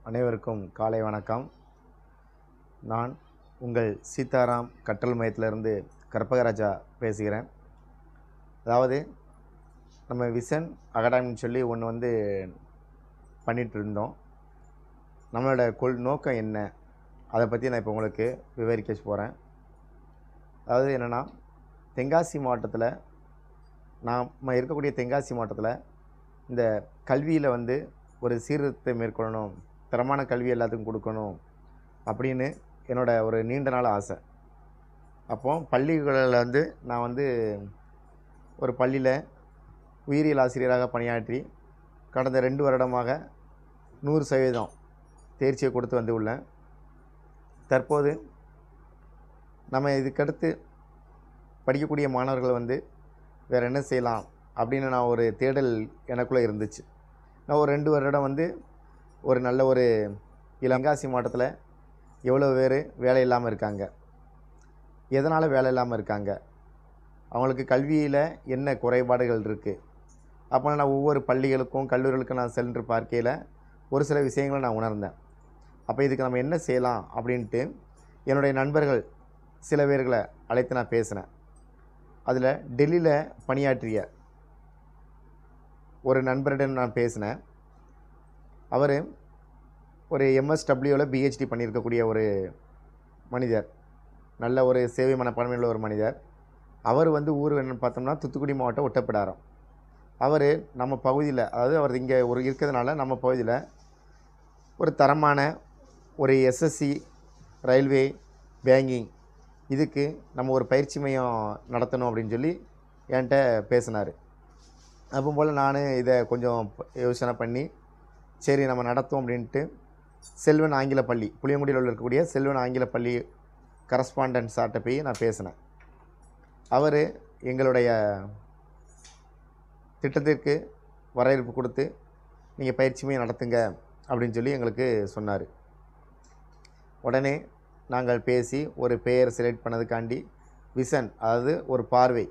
அனைவருக்கும் காலை வணக்கம். நான் உங்கள் சீதாராம் கற்றல் மையத்திலிருந்து கற்பகராஜா பேசுகிறேன். அதாவது நம்ம விஷன் அகாடமின்னு சொல்லி ஒன்று பண்ணிகிட்டு இருந்தோம். நம்மளோட நோக்கம் என்ன, அதை பற்றி நான் இப்போ உங்களுக்கு விவரிக்க போகிறேன். அதாவது என்னென்னா, தென்காசி மாவட்டத்தில் நாம் இருக்கக்கூடிய தென்காசி மாவட்டத்தில் இந்த கல்வியில் ஒரு சீர்திருத்தத்தை மேற்கொள்ளணும், தரமான கல்வி எல்லாத்துக்கும் கொடுக்கணும் அப்படின்னு என்னோட ஒரு நீண்ட நாள் ஆசை. அப்போது பள்ளிகளில் நான் ஒரு பள்ளியில் உயிரியல் ஆசிரியராக பணியாற்றி கடந்த 2 வருடமாக 100% தேர்ச்சியை கொடுத்து உள்ளேன். தற்போது நம்ம இதுக்கடுத்து படிக்கக்கூடிய மாணவர்கள் வேறு என்ன செய்யலாம் அப்படின்னு நான் ஒரு தேடல் எனக்குள்ளே இருந்துச்சு. நான் ஒரு 2 வருடம் ஒரு நல்ல ஒரு தென்காசி மாவட்டத்தில் எவ்வளோ பேர் வேலை இல்லாமல் இருக்காங்க, எதனால் வேலை இல்லாமல் இருக்காங்க, அவங்களுக்கு கல்வியில் என்ன குறைபாடுகள் இருக்குது, அப்போ நான் ஒவ்வொரு பள்ளிகளுக்கும் கல்லூரிகளுக்கும் நான் சென்று பார்க்கையில் ஒரு சில விஷயங்களை நான் உணர்ந்தேன். அப்போ இதுக்கு நம்ம என்ன செய்யலாம் அப்படின்ட்டு என்னுடைய நண்பர்கள் சில பேர்களை அழைத்து நான் பேசினேன். அதில் டெல்லியில் பணியாற்றிய ஒரு நண்பரிடம் நான் பேசினேன். அவர் ஒரு MSWவில் PhD பண்ணியிருக்கக்கூடிய ஒரு மனிதர், நல்ல ஒரு சேவை மனப்பான்மையுள்ள ஒரு மனிதர். அவர் ஊர் என்னென்னு பார்த்தோம்னா தூத்துக்குடி மாவட்டம் ஒட்டப்பிடாரம். அவர் நம்ம பகுதியில், அதாவது அவர் இங்கே இருக்கிறதுனால நம்ம பகுதியில் ஒரு தரமான ஒரு SSC ரயில்வே பேங்கிங் இதுக்கு நம்ம ஒரு பயிற்சி மையம் நடத்தணும் அப்படின்னு சொல்லி என்கிட்ட பேசினார். அப்போ போல் நான் இதை கொஞ்சம் யோசனை பண்ணி சரி நம்ம நடத்துவோம் அப்படின்ட்டு செல்வன் ஆங்கில பள்ளி, புளியங்குடியில் இருக்கக்கூடிய செல்வன் ஆங்கில பள்ளி கரஸ்பாண்டன்ட் சார்கிட்ட போய் நான் பேசினேன். அவர் எங்களுடைய திட்டத்திற்கு வரவேற்பு கொடுத்து நீங்கள் பயிற்சி மையம் நடத்துங்க அப்படின்னு சொல்லி எங்களுக்கு சொன்னார். உடனே நாங்கள் பேசி ஒரு பெயர் செலக்ட் பண்ணதுக்காண்டி விஷன், அதாவது ஒரு பார்வை,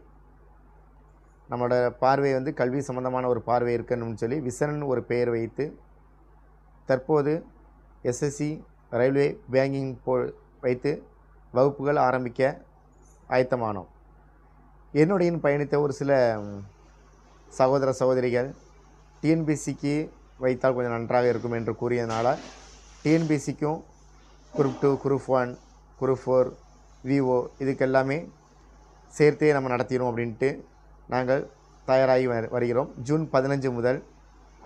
நம்மளோட பார்வை கல்வி சம்பந்தமான ஒரு பார்வை இருக்கணும்னு சொல்லி விஷன் ஒரு பெயர் வைத்து தற்போது SSC ரயில்வே பேங்கிங் வைத்து வகுப்புகள் ஆரம்பிக்க ஆயத்தமானோம். என்னுடைய பயணித்த ஒரு சில சகோதர சகோதரிகள் TNPSCக்கு வைத்தால் கொஞ்சம் நன்றாக இருக்கும் என்று கூறியதுனால TNPSCக்கும் குரூப் 2, குரூப் 1, குரூப் 4, VO இதுக்கெல்லாமே சேர்த்தே நம்ம நடத்திடும் அப்படின்ட்டு நாங்கள் தயாராகி வருகிறோம். ஜூன் 15 முதல்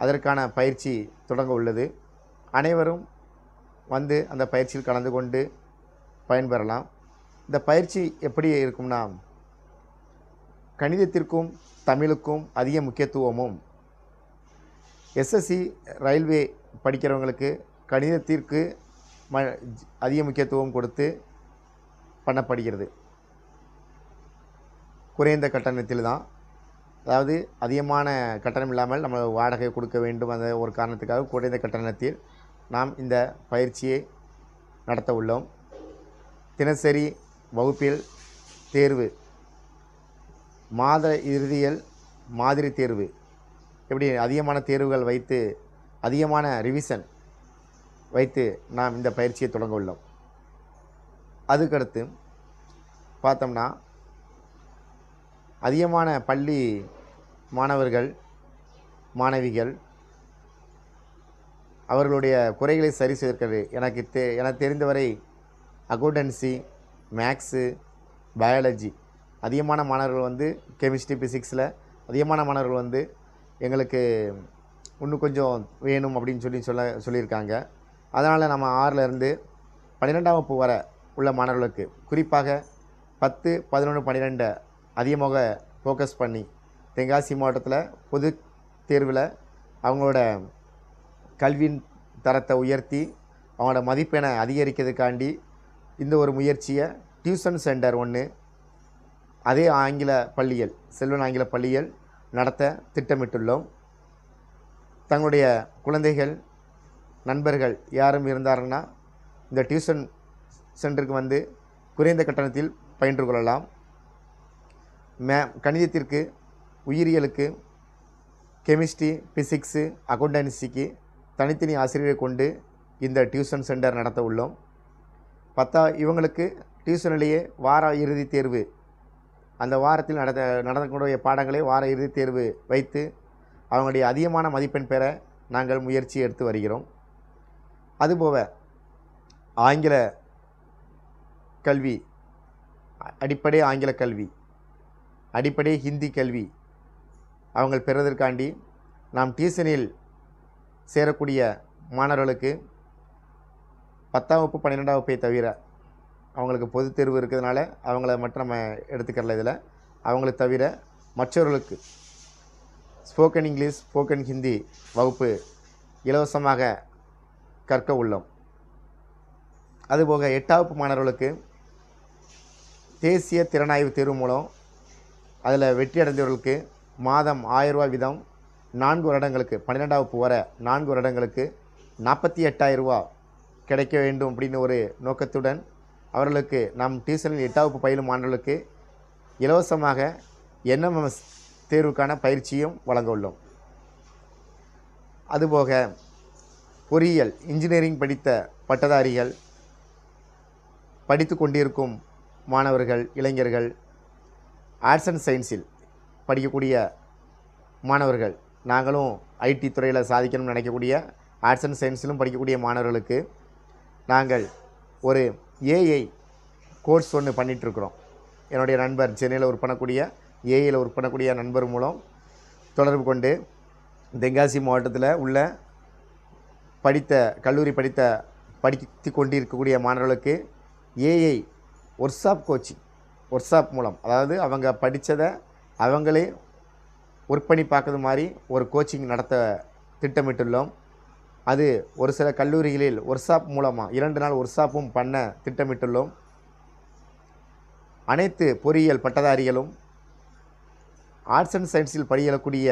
அதற்கான பயிற்சி தொடங்க உள்ளது. அனைவரும் அந்த பயிற்சியில் கலந்து கொண்டு பயன்பெறலாம். இந்த பயிற்சி எப்படி இருக்கும்னா, கணிதத்திற்கும் தமிழுக்கும் அதிக முக்கியத்துவமும், SSC ரயில்வே படிக்கிறவங்களுக்கு கணிதத்திற்கு அதிக முக்கியத்துவம் கொடுத்து பண்ணப்படுகிறது. குறைந்த கட்டணத்தில் தான், அதாவது அதிகமான கட்டணம் இல்லாமல் நம்ம வாடகை கொடுக்க வேண்டும், அந்த ஒரு காரணத்துக்காக குறைந்த கட்டணத்தில் நாம் இந்த பயிற்சியை நடத்த உள்ளோம். தினசரி வகுப்பில் தேர்வு, மாத இறுதியில் மாதிரி தேர்வு, எப்படி அதிகமான தேர்வுகள் வைத்து அதிகமான ரிவிஷன் வைத்து நாம் இந்த பயிற்சியை தொடங்க உள்ளோம். அதுக்கடுத்து பார்த்தோம்னா, அதிகமான பள்ளி மாணவர்கள் மாணவிகள் அவர்களுடைய குறைகளை சரி செய்திருக்கிறது. எனக்கு தெரிந்தவரை அக்கௌண்டன்சி, மேக்ஸு, பயாலஜி அதிகமான மாணவர்கள் கெமிஸ்ட்ரி, ஃபிசிக்ஸில் அதிகமான மாணவர்கள் எங்களுக்கு இன்னும் கொஞ்சம் வேணும் அப்படின்னு சொல்லியிருக்காங்க. அதனால் நம்ம 6லேருந்து 12ஆம் வகுப்பு வரை உள்ள மாணவர்களுக்கு குறிப்பாக 10, 11, 12 அதிகமாக ஃபோக்கஸ் பண்ணி தென்காசி மாவட்டத்தில் பொது தேர்வில் அவங்களோட கல்வியின் தரத்தை உயர்த்தி அவங்களோட மதிப்பெண்ணை அதிகரிக்கிறதுக்காண்டி இந்த ஒரு முயற்சியை டியூஷன் சென்டர் ஒன்று அதே ஆங்கில பள்ளிகள், செல்வன் ஆங்கில பள்ளிகள் நடத்த திட்டமிட்டுள்ளோம். தங்களுடைய குழந்தைகள் நண்பர்கள் யாரும் இருந்தாருன்னா இந்த டியூஷன் சென்டருக்கு குறைந்த கட்டணத்தில் பயின்று கொள்ளலாம். கணிதத்திற்கு, உயிரியலுக்கு, கெமிஸ்ட்ரி, ஃபிசிக்ஸு, அக்கௌண்டன்சிக்கு தனித்தனி ஆசிரியரை கொண்டு இந்த டியூஷன் சென்டர் நடத்த உள்ளோம். இவங்களுக்கு டியூஷனிலேயே வார இறுதி தேர்வு, அந்த வாரத்தில் நடக்கக்கூடிய பாடங்களை வார இறுதி தேர்வு வைத்து அவங்களுடைய அதிகமான மதிப்பெண் பெற நாங்கள் முயற்சி எடுத்து வருகிறோம். அதுபோக ஆங்கில கல்வி, அடிப்படை ஆங்கில கல்வி, அடிப்படை ஹிந்தி கல்வி அவங்க பெறுவதற்காண்டி நாம் டியூஷனில் சேரக்கூடிய மாணவர்களுக்கு 10ஆம் வகுப்பு 12ஆம் வகுப்பை தவிர அவங்களுக்கு பொதுத் தேர்வு இருக்கிறதுனால அவங்கள மட்டும் நம்ம எடுத்துக்கறல. இதில் அவங்களை தவிர மற்றவர்களுக்கு ஸ்போக்கன் இங்கிலீஷ், ஸ்போக்கன் ஹிந்தி வகுப்பு இலவசமாக கற்க உள்ளோம். அதுபோக 8ஆம் வகுப்பு மாணவர்களுக்கு தேசிய திறனாய்வு தேர்வு மூலம் அதில் வெற்றி அடைந்தவர்களுக்கு மாதம் 1000 ரூபா வீதம் 4 வருடங்களுக்கு 12ஆம் வகுப்பு வர 4 வருடங்களுக்கு 48,000 ரூபா கிடைக்க வேண்டும் அப்படின்னு ஒரு நோக்கத்துடன் அவர்களுக்கு நம் டியூஷனில் 8ஆம் வகுப்பு பயிலும் மாணவர்களுக்கு இலவசமாக NMMS தேர்வுக்கான பயிற்சியும் வழங்க உள்ளோம். அதுபோக பொறியியல், இன்ஜினியரிங் படித்த பட்டதாரிகள், படித்து கொண்டிருக்கும் மாணவர்கள், இளைஞர்கள், ஆர்ட்ஸ் அண்ட் சயின்ஸில் படிக்கக்கூடிய மாணவர்கள், நாங்களும் ஐடி துறையில் சாதிக்கணும்னு நினைக்கக்கூடிய ஆர்ட்ஸ் அண்ட் சயின்ஸிலும் படிக்கக்கூடிய மாணவர்களுக்கு நாங்கள் ஒரு ஏஐ கோர்ஸ் ஒன்று பண்ணிகிட்ருக்குறோம். என்னுடைய நண்பர் சென்னையில் ஒர்க் பண்ணக்கூடிய ஏஐயில் ஒர்க் பண்ணக்கூடிய நண்பர் மூலம் தொடர்பு கொண்டு தென்காசி மாவட்டத்தில் உள்ள படித்து கொண்டிருக்கக்கூடிய மாணவர்களுக்கு ஏஐ ஒர்க் ஷாப் மூலம், அதாவது அவங்க படித்ததை அவங்களே ஒர்க் பண்ணி பார்க்குறது மாதிரி ஒரு கோச்சிங் நடத்த திட்டமிட்டுள்ளோம். அது ஒரு சில கல்லூரிகளில் ஒர்க் ஷாப் மூலமாக 2 நாள் ஒர்க் ஷாப்பும் பண்ண திட்டமிட்டுள்ளோம். அனைத்து பொறியியல் பட்டதாரிகளும் ஆர்ட்ஸ் அண்ட் சயின்ஸில் பயிலக்கூடிய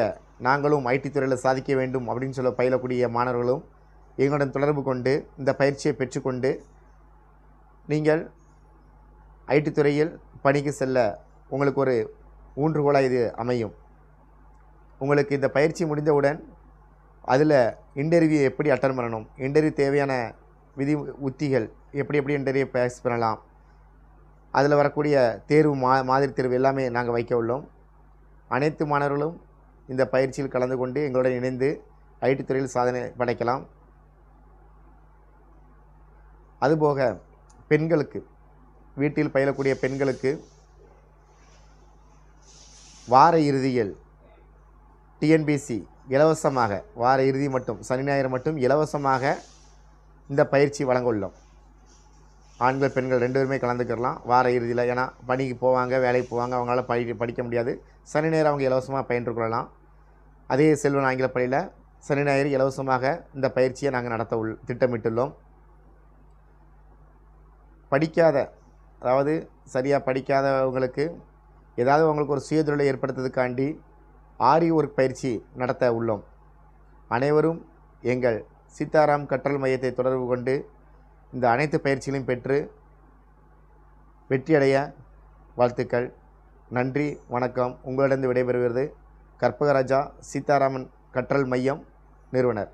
நாங்களும் ஐடி துறையில் சாதிக்க வேண்டும் அப்படின்னு பயிலக்கூடிய மாணவர்களும் எங்களுடன் தொடர்பு கொண்டு இந்த பயிற்சியை பெற்றுக்கொண்டு நீங்கள் ஐடி துறையில் பணிக்கு செல்ல உங்களுக்கு ஒரு ஊன்றுகோலாக இது அமையும். உங்களுக்கு இந்த பயிற்சி முடிந்தவுடன் அதில் இன்டர்வியூ எப்படி அட்டன் பண்ணணும், இன்டர்வியூ தேவையான விதி உத்திகள் எப்படி இன்டர்வியூ பேஸ் பண்ணலாம், அதில் வரக்கூடிய தேர்வு மாதிரி தேர்வு எல்லாமே நாங்கள் வைக்க உள்ளோம். அனைத்து மாணவர்களும் இந்த பயிற்சியில் கலந்து கொண்டு எங்களுடன் இணைந்து ஐடி துறையில் சாதனை படைக்கலாம். அதுபோக பெண்களுக்கு, வீட்டில் பயிலக்கூடிய பெண்களுக்கு வார இறுதியில் டிஎன்பிசி இலவசமாக, வார இறுதி மட்டும், சனி ஞாயிறு மட்டும் இலவசமாக இந்த பயிற்சி வழங்க உள்ளோம். ஆண்கள் பெண்கள் 2 பேருமே கலந்துக்கலாம் வார இறுதியில். ஏன்னா பணிக்கு போவாங்க, வேலைக்கு போவாங்க, அவங்களால படிக்க முடியாது. சனி ஞாயிறு அவங்க இலவசமாக பயின்று கொள்ளலாம். அதே செல்வன் ஆங்கில பள்ளியில் சனி ஞாயிறு இலவசமாக இந்த பயிற்சியை நாங்கள் நடத்த திட்டமிட்டுள்ளோம். அதாவது சரியாக படிக்காதவங்களுக்கு ஏதாவது அவங்களுக்கு ஒரு சுயதொழிலை ஏற்படுத்துறதுக்காண்டி ஆரி ஒர்க் பயிற்சி நடத்த உள்ளோம். அனைவரும் எங்கள் சீதாராம் கற்றல் மையத்தை தொடர்பு கொண்டு இந்த அனைத்து பயிற்சிகளையும் பெற்று வெற்றியடைய வாழ்த்துக்கள். நன்றி, வணக்கம். உங்களிடம் விடைபெறுகிறது கற்பகராஜா, சீதாராமன் கற்றல் மையம் நிறுவனர்.